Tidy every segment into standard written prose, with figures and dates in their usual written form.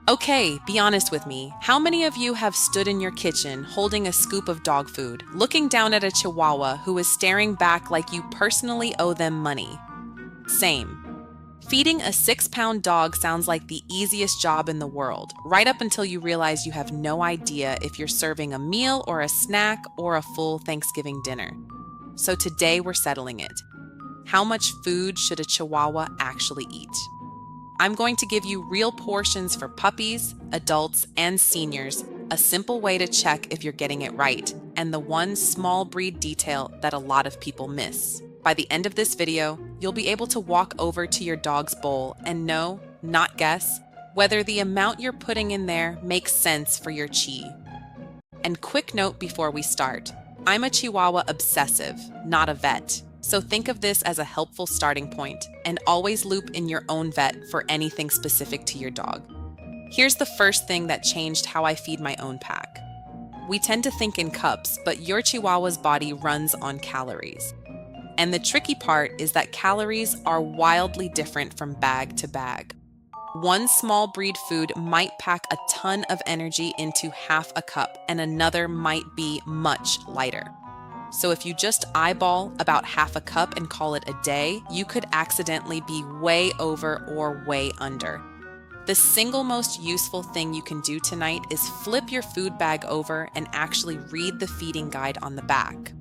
Okay, be honest with me. How many of you have stood in your kitchen holding a scoop of dog food, looking down at a Chihuahua who is staring back like you personally owe them money? Same. Feeding a 6-pound dog sounds like the easiest job in the world, right up until you realize you have no idea if you're serving a meal or a snack or a full Thanksgiving dinner. So today we're settling it. How much food should a Chihuahua actually eat? I'm going to give you real portions for puppies, adults, and seniors, a simple way to check if you're getting it right, and the one small breed detail that a lot of people miss. By the end of this video, you'll be able to walk over to your dog's bowl and know, not guess, whether the amount you're putting in there makes sense for your Chi. And quick note before we start, I'm a Chihuahua obsessive, not a vet. So think of this as a helpful starting point, and always loop in your own vet for anything specific to your dog. Here's the first thing that changed how I feed my own pack. We tend to think in cups, but your Chihuahua's body runs on calories. And the tricky part is that calories are wildly different from bag to bag. One small breed food might pack a ton of energy into half a cup, and another might be much lighter. So if you just eyeball about half a cup and call it a day, you could accidentally be way over or way under. The single most useful thing you can do tonight is flip your food bag over and actually read the feeding guide on the back.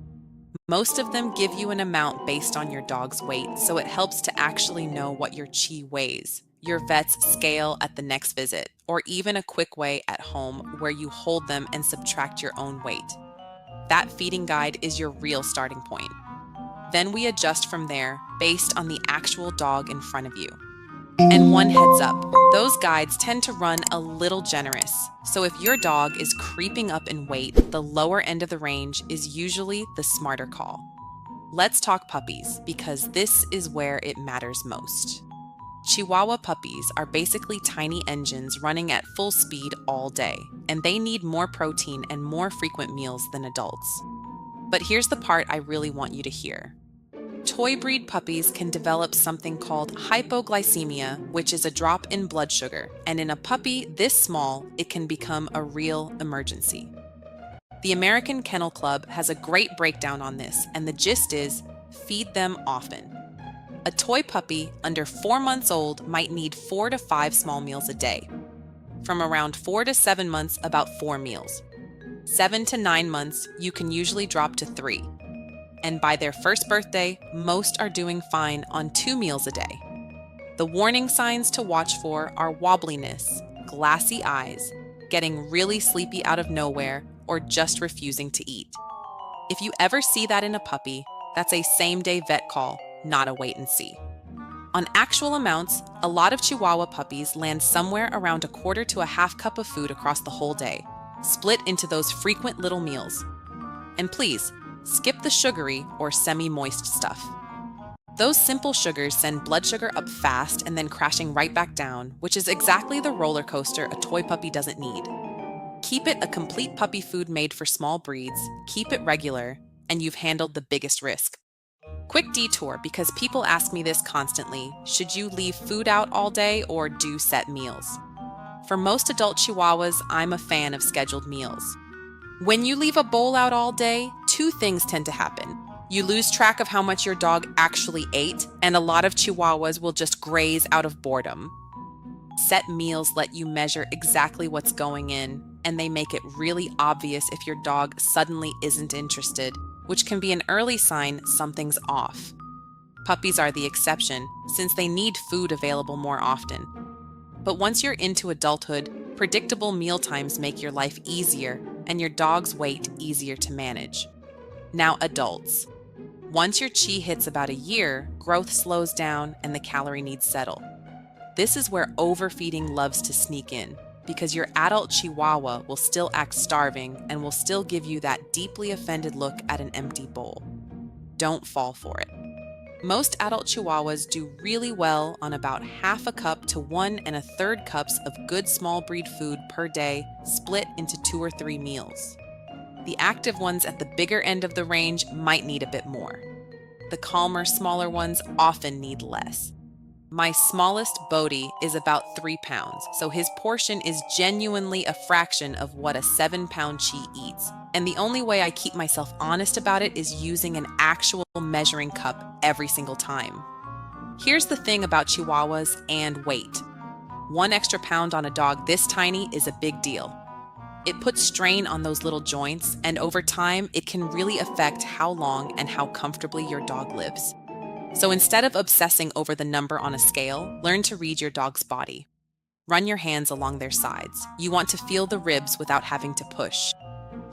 Most of them give you an amount based on your dog's weight, so it helps to actually know what your Chi weighs, your vet's scale at the next visit, or even a quick way at home where you hold them and subtract your own weight. That feeding guide is your real starting point. Then we adjust from there based on the actual dog in front of you. And one heads up, those guides tend to run a little generous. So if your dog is creeping up in weight, the lower end of the range is usually the smarter call. Let's talk puppies, because this is where it matters most. Chihuahua puppies are basically tiny engines running at full speed all day, and they need more protein and more frequent meals than adults. But here's the part I really want you to hear. Toy breed puppies can develop something called hypoglycemia, which is a drop in blood sugar, and in a puppy this small, it can become a real emergency. The American Kennel Club has a great breakdown on this, and the gist is, feed them often. A toy puppy under 4 months old might need 4 to 5 small meals a day. From around 4 to 7 months, about 4 meals. 7 to 9 months, you can usually drop to 3. And by their first birthday, most are doing fine on 2 meals a day. The warning signs to watch for are wobbliness, glassy eyes, getting really sleepy out of nowhere, or just refusing to eat. If you ever see that in a puppy, that's a same-day vet call, not a wait and see. On actual amounts, a lot of Chihuahua puppies land somewhere around a quarter to a half cup of food across the whole day, split into those frequent little meals. And please, skip the sugary or semi-moist stuff. Those simple sugars send blood sugar up fast and then crashing right back down, which is exactly the roller coaster a toy puppy doesn't need. Keep it a complete puppy food made for small breeds, keep it regular, and you've handled the biggest risk. Quick detour, because people ask me this constantly, should you leave food out all day or do set meals? For most adult Chihuahuas, I'm a fan of scheduled meals. When you leave a bowl out all day, 2 things tend to happen. You lose track of how much your dog actually ate, and a lot of Chihuahuas will just graze out of boredom. Set meals let you measure exactly what's going in, and they make it really obvious if your dog suddenly isn't interested, which can be an early sign something's off. Puppies are the exception, since they need food available more often. But once you're into adulthood, predictable meal times make your life easier and your dog's weight easier to manage. Now adults. Once your Chi hits about a year, growth slows down and the calorie needs settle. This is where overfeeding loves to sneak in, because your adult Chihuahua will still act starving and will still give you that deeply offended look at an empty bowl. Don't fall for it. Most adult Chihuahuas do really well on about half a cup to 1 1/3 cups of good small breed food per day, split into 2 or 3 meals. The active ones at the bigger end of the range might need a bit more. The calmer, smaller ones often need less. My smallest Bodhi is about 3 pounds, so his portion is genuinely a fraction of what a 7-pound Chi eats. And the only way I keep myself honest about it is using an actual measuring cup every single time. Here's the thing about Chihuahuas and weight. 1 extra pound on a dog this tiny is a big deal. It puts strain on those little joints, and over time, it can really affect how long and how comfortably your dog lives. So instead of obsessing over the number on a scale, learn to read your dog's body. Run your hands along their sides. You want to feel the ribs without having to push.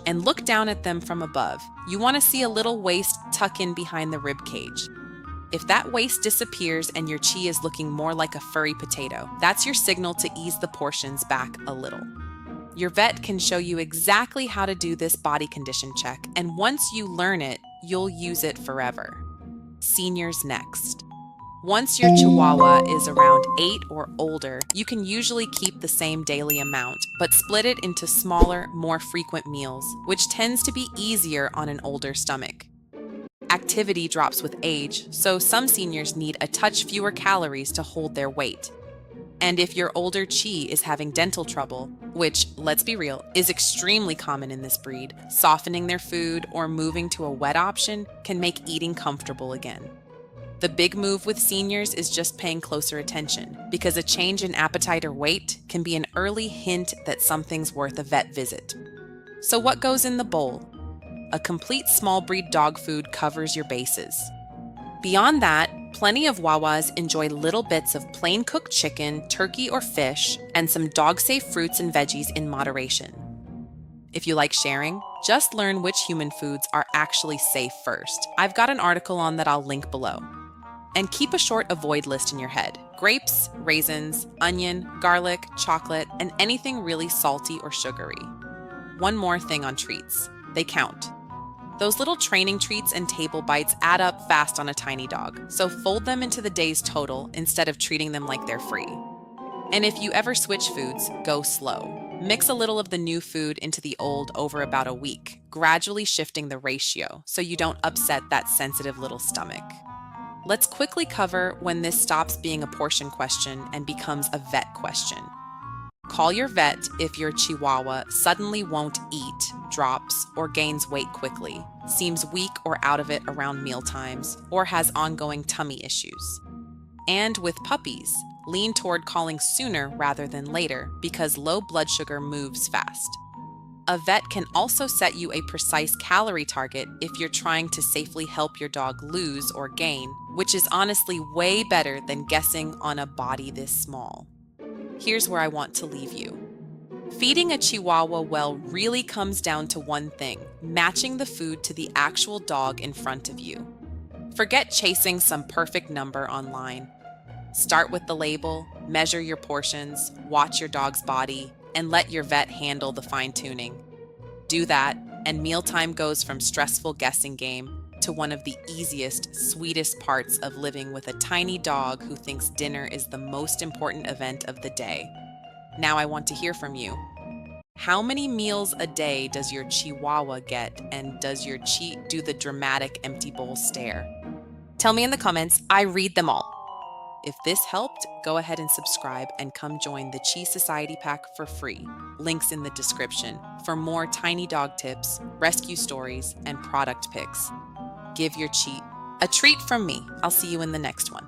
And look down at them from above. You want to see a little waist tuck in behind the rib cage. If that waist disappears and your chi is looking more like a furry potato, that's your signal to ease the portions back a little. Your vet can show you exactly how to do this body condition check, and once you learn it, you'll use it forever. Seniors next. Once your Chihuahua is around 8 or older, you can usually keep the same daily amount, but split it into smaller, more frequent meals, which tends to be easier on an older stomach. Activity drops with age, so some seniors need a touch fewer calories to hold their weight. And if your older Chi is having dental trouble, which, let's be real, is extremely common in this breed, softening their food or moving to a wet option can make eating comfortable again. The big move with seniors is just paying closer attention, because a change in appetite or weight can be an early hint that something's worth a vet visit. So what goes in the bowl? A complete small breed dog food covers your bases. Beyond that, plenty of Wawas enjoy little bits of plain cooked chicken, turkey, or fish, and some dog-safe fruits and veggies in moderation. If you like sharing, just learn which human foods are actually safe first. I've got an article on that I'll link below. And keep a short avoid list in your head. Grapes, raisins, onion, garlic, chocolate, and anything really salty or sugary. One more thing on treats. They count. Those little training treats and table bites add up fast on a tiny dog, so fold them into the day's total instead of treating them like they're free. And if you ever switch foods, go slow. Mix a little of the new food into the old over about a week, gradually shifting the ratio so you don't upset that sensitive little stomach. Let's quickly cover when this stops being a portion question and becomes a vet question. Call your vet if your Chihuahua suddenly won't eat, drops, or gains weight quickly, seems weak or out of it around mealtimes, or has ongoing tummy issues. And with puppies, lean toward calling sooner rather than later because low blood sugar moves fast. A vet can also set you a precise calorie target if you're trying to safely help your dog lose or gain, which is honestly way better than guessing on a body this small. Here's where I want to leave you. Feeding a Chihuahua well really comes down to one thing: matching the food to the actual dog in front of you. Forget chasing some perfect number online. Start with the label, measure your portions, watch your dog's body, and let your vet handle the fine-tuning. Do that, and mealtime goes from stressful guessing game to one of the easiest, sweetest parts of living with a tiny dog who thinks dinner is the most important event of the day. Now I want to hear from you. How many meals a day does your Chihuahua get, and does your Chi do the dramatic empty bowl stare? Tell me in the comments. I read them all. If this helped, go ahead and subscribe and come join the Chi Society Pack for free. Links in the description for more tiny dog tips, rescue stories, and product pics. Give your Chi a treat from me. I'll see you in the next one.